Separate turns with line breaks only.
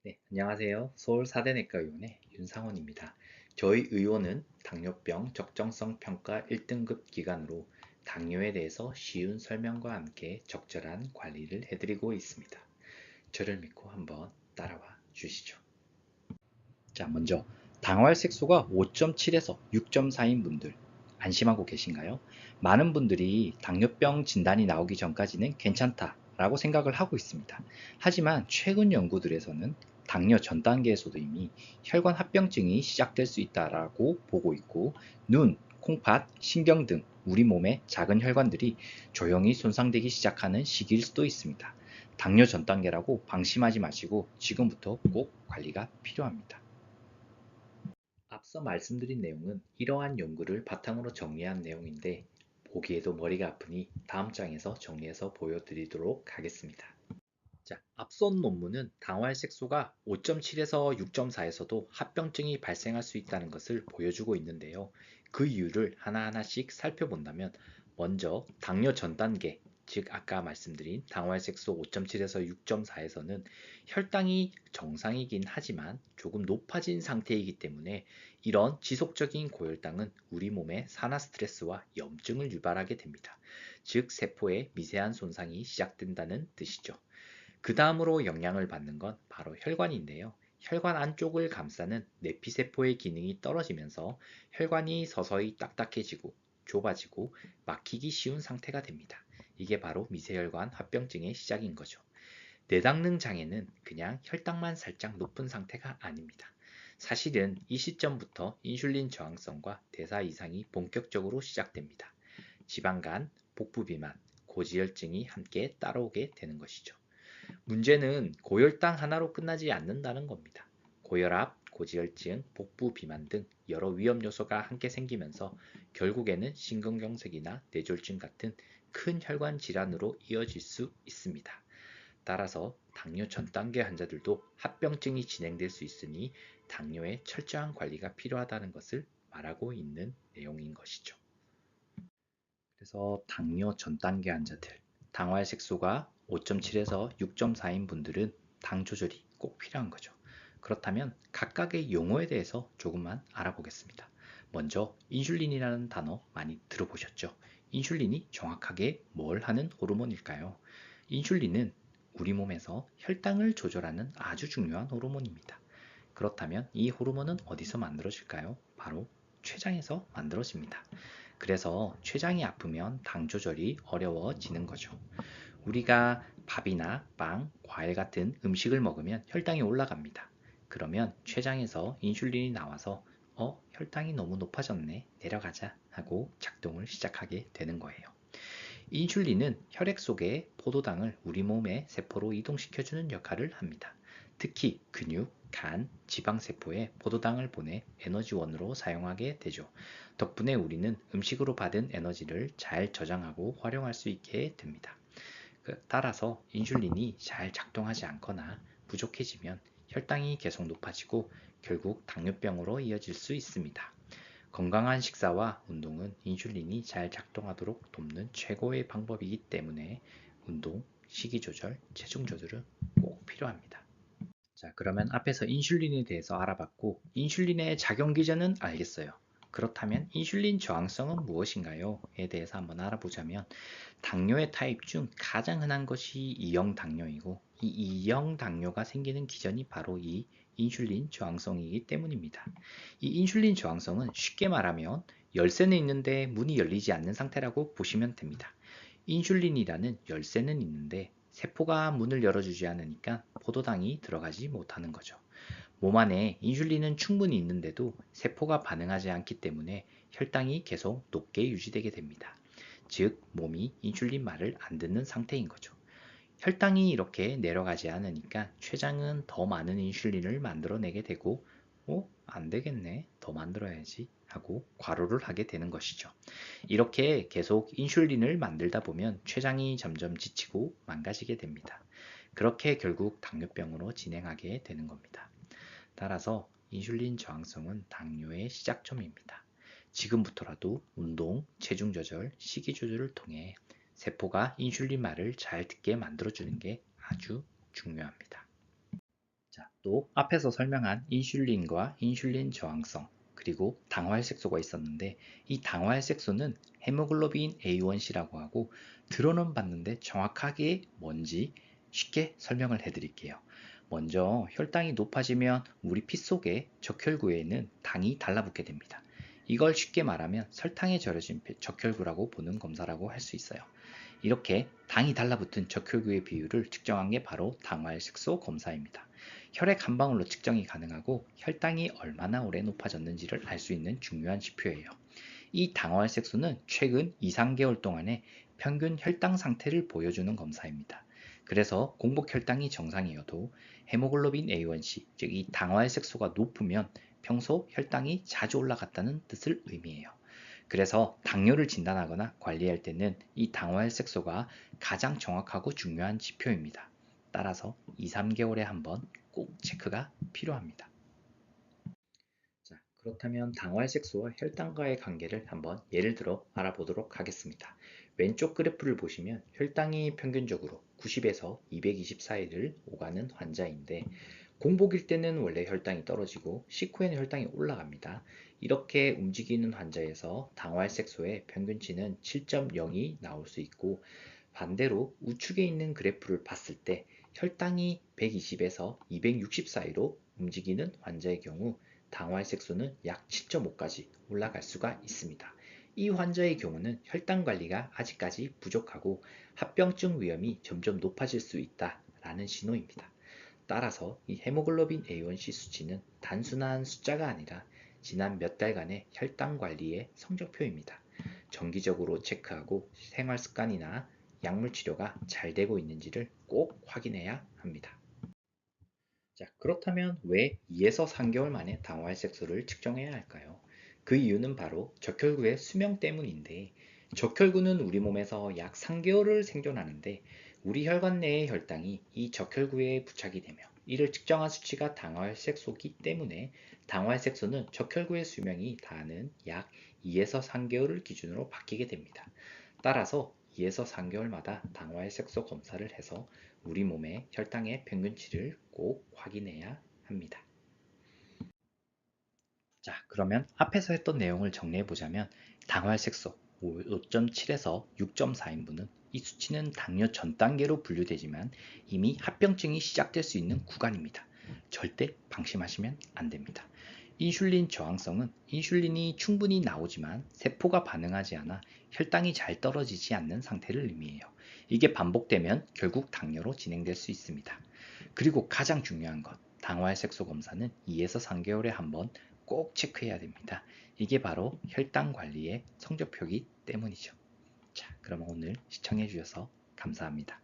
네, 안녕하세요. 서울 사대내과 의원의 윤상원입니다. 저희 의원은 당뇨병 적정성 평가 1등급 기관으로 당뇨에 대해서 쉬운 설명과 함께 적절한 관리를 해드리고 있습니다. 저를 믿고 한번 따라와 주시죠. 자, 먼저 당활색소가 5.7에서 6.4인 분들 안심하고 계신가요? 많은 분들이 당뇨병 진단이 나오기 전까지는 괜찮다라고 생각을 하고 있습니다. 하지만 최근 연구들에서는 당뇨 전 단계에서도 이미 혈관 합병증이 시작될 수 있다라고 보고 있고 눈, 콩팥, 신경 등 우리 몸의 작은 혈관들이 조용히 손상되기 시작하는 시기일 수도 있습니다. 당뇨 전 단계라고 방심하지 마시고 지금부터 꼭 관리가 필요합니다. 앞서 말씀드린 내용은 이러한 연구를 바탕으로 정리한 내용인데 보기에도 머리가 아프니 다음 장에서 정리해서 보여드리도록 하겠습니다. 자, 앞선 논문은 당활색소가 5.7에서 6.4에서도 합병증이 발생할 수 있다는 것을 보여주고 있는데요. 그 이유를 하나하나씩 살펴본다면 먼저 당뇨 전 단계, 즉 아까 말씀드린 당활색소 5.7에서 6.4에서는 혈당이 정상이긴 하지만 조금 높아진 상태이기 때문에 이런 지속적인 고혈당은 우리 몸에 산화 스트레스와 염증을 유발하게 됩니다. 즉 세포에 미세한 손상이 시작된다는 뜻이죠. 그 다음으로 영향을 받는 건 바로 혈관인데요. 혈관 안쪽을 감싸는 내피세포의 기능이 떨어지면서 혈관이 서서히 딱딱해지고 좁아지고 막히기 쉬운 상태가 됩니다. 이게 바로 미세혈관 합병증의 시작인 거죠. 뇌당능 장애는 그냥 혈당만 살짝 높은 상태가 아닙니다. 사실은 이 시점부터 인슐린 저항성과 대사 이상이 본격적으로 시작됩니다. 지방간, 복부 비만, 고지혈증이 함께 따라오게 되는 것이죠. 문제는 고혈당 하나로 끝나지 않는다는 겁니다. 고혈압, 고지혈증, 복부 비만 등 여러 위험 요소가 함께 생기면서 결국에는 심근경색이나 뇌졸중 같은 큰 혈관 질환으로 이어질 수 있습니다. 따라서 당뇨 전 단계 환자들도 합병증이 진행될 수 있으니 당뇨의 철저한 관리가 필요하다는 것을 말하고 있는 내용인 것이죠. 그래서 당뇨 전 단계 환자들, 당활색소가 5.7에서 6.4인 분들은 당 조절이 꼭 필요한 거죠. 그렇다면 각각의 용어에 대해서 조금만 알아보겠습니다. 먼저 인슐린이라는 단어 많이 들어보셨죠? 인슐린이 정확하게 뭘 하는 호르몬일까요? 인슐린은 우리 몸에서 혈당을 조절하는 아주 중요한 호르몬입니다. 그렇다면 이 호르몬은 어디서 만들어질까요? 바로 췌장에서 만들어집니다. 그래서 췌장이 아프면 당 조절이 어려워지는 거죠. 우리가 밥이나 빵, 과일 같은 음식을 먹으면 혈당이 올라갑니다. 그러면 췌장에서 인슐린이 나와서 혈당이 너무 높아졌네. 내려가자 하고 작동을 시작하게 되는 거예요. 인슐린은 혈액 속의 포도당을 우리 몸의 세포로 이동시켜주는 역할을 합니다. 특히 근육, 간, 지방세포에 포도당을 보내 에너지원으로 사용하게 되죠. 덕분에 우리는 음식으로 받은 에너지를 잘 저장하고 활용할 수 있게 됩니다. 따라서 인슐린이 잘 작동하지 않거나 부족해지면 혈당이 계속 높아지고 결국 당뇨병으로 이어질 수 있습니다. 건강한 식사와 운동은 인슐린이 잘 작동하도록 돕는 최고의 방법이기 때문에 운동, 식이 조절, 체중 조절은 꼭 필요합니다. 자, 그러면 앞에서 인슐린에 대해서 알아봤고, 인슐린의 작용 기전은 알겠어요. 그렇다면 인슐린 저항성은 무엇인가요? 에 대해서 한번 알아보자면, 당뇨의 타입 중 가장 흔한 것이 2형 당뇨이고, 이 2형 당뇨가 생기는 기전이 바로 이 인슐린 저항성이기 때문입니다. 이 인슐린 저항성은 쉽게 말하면 열쇠는 있는데 문이 열리지 않는 상태라고 보시면 됩니다. 인슐린이라는 열쇠는 있는데 세포가 문을 열어주지 않으니까 포도당이 들어가지 못하는 거죠. 몸 안에 인슐린은 충분히 있는데도 세포가 반응하지 않기 때문에 혈당이 계속 높게 유지되게 됩니다. 즉, 몸이 인슐린 말을 안 듣는 상태인 거죠. 혈당이 이렇게 내려가지 않으니까 췌장은 더 많은 인슐린을 만들어내게 되고 안 되겠네. 더 만들어야지 하고 과로를 하게 되는 것이죠. 이렇게 계속 인슐린을 만들다 보면 췌장이 점점 지치고 망가지게 됩니다. 그렇게 결국 당뇨병으로 진행하게 되는 겁니다. 따라서 인슐린 저항성은 당뇨의 시작점입니다. 지금부터라도 운동, 체중 조절, 식이 조절을 통해 세포가 인슐린 말을 잘 듣게 만들어주는 게 아주 중요합니다. 자, 또 앞에서 설명한 인슐린과 인슐린 저항성 그리고 당화혈색소가 있었는데 이 당화혈색소는 헤모글로빈 A1C라고 하고 들어는 봤는데 정확하게 뭔지 쉽게 설명을 해드릴게요. 먼저 혈당이 높아지면 우리 피 속에 적혈구에는 당이 달라붙게 됩니다. 이걸 쉽게 말하면 설탕에 절여진 적혈구라고 보는 검사라고 할 수 있어요. 이렇게 당이 달라붙은 적혈구의 비율을 측정한 게 바로 당화혈색소 검사입니다. 혈액 한 방울로 측정이 가능하고 혈당이 얼마나 오래 높아졌는지를 알 수 있는 중요한 지표예요. 이 당화혈색소는 최근 2, 3개월 동안의 평균 혈당 상태를 보여주는 검사입니다. 그래서 공복 혈당이 정상이어도 헤모글로빈 A1C, 즉 이 당화혈색소가 높으면 평소 혈당이 자주 올라갔다는 뜻을 의미해요. 그래서 당뇨를 진단하거나 관리할 때는 이 당화혈색소가 가장 정확하고 중요한 지표입니다. 따라서 2, 3개월에 한 번 꼭 체크가 필요합니다. 자, 그렇다면 당화혈색소와 혈당과의 관계를 한번 예를 들어 알아보도록 하겠습니다. 왼쪽 그래프를 보시면 혈당이 평균적으로 90에서 220 사이를 오가는 환자인데 공복일 때는 원래 혈당이 떨어지고 식후에는 혈당이 올라갑니다. 이렇게 움직이는 환자에서 당화혈색소의 평균치는 7.0이 나올 수 있고 반대로 우측에 있는 그래프를 봤을 때 혈당이 120에서 260 사이로 움직이는 환자의 경우 당화혈색소는 약 7.5까지 올라갈 수가 있습니다. 이 환자의 경우는 혈당 관리가 아직까지 부족하고 합병증 위험이 점점 높아질 수 있다라는 신호입니다. 따라서 이 헤모글로빈 A1C 수치는 단순한 숫자가 아니라 지난 몇 달간의 혈당 관리의 성적표입니다. 정기적으로 체크하고 생활 습관이나 약물 치료가 잘 되고 있는지를 꼭 확인해야 합니다. 자, 그렇다면 왜 2에서 3개월 만에 당화혈색소를 측정해야 할까요? 그 이유는 바로 적혈구의 수명 때문인데 적혈구는 우리 몸에서 약 3개월을 생존하는데 우리 혈관 내의 혈당이 이 적혈구에 부착이 되며 이를 측정한 수치가 당화혈색소이기 때문에 당화혈색소는 적혈구의 수명이 다하는 약 2에서 3개월을 기준으로 바뀌게 됩니다. 따라서 2에서 3개월마다 당화혈색소 검사를 해서 우리 몸의 혈당의 평균치를 꼭 확인해야 합니다. 자, 그러면 앞에서 했던 내용을 정리해 보자면 당화혈색소 5.7에서 6.4인분은 이 수치는 당뇨 전 단계로 분류되지만 이미 합병증이 시작될 수 있는 구간입니다. 절대 방심하시면 안 됩니다. 인슐린 저항성은 인슐린이 충분히 나오지만 세포가 반응하지 않아 혈당이 잘 떨어지지 않는 상태를 의미해요. 이게 반복되면 결국 당뇨로 진행될 수 있습니다. 그리고 가장 중요한 것, 당화혈색소 검사는 2에서 3개월에 한 번 꼭 체크해야 됩니다. 이게 바로 혈당 관리의 성적표이기 때문이죠. 자, 그럼 오늘 시청해 주셔서 감사합니다.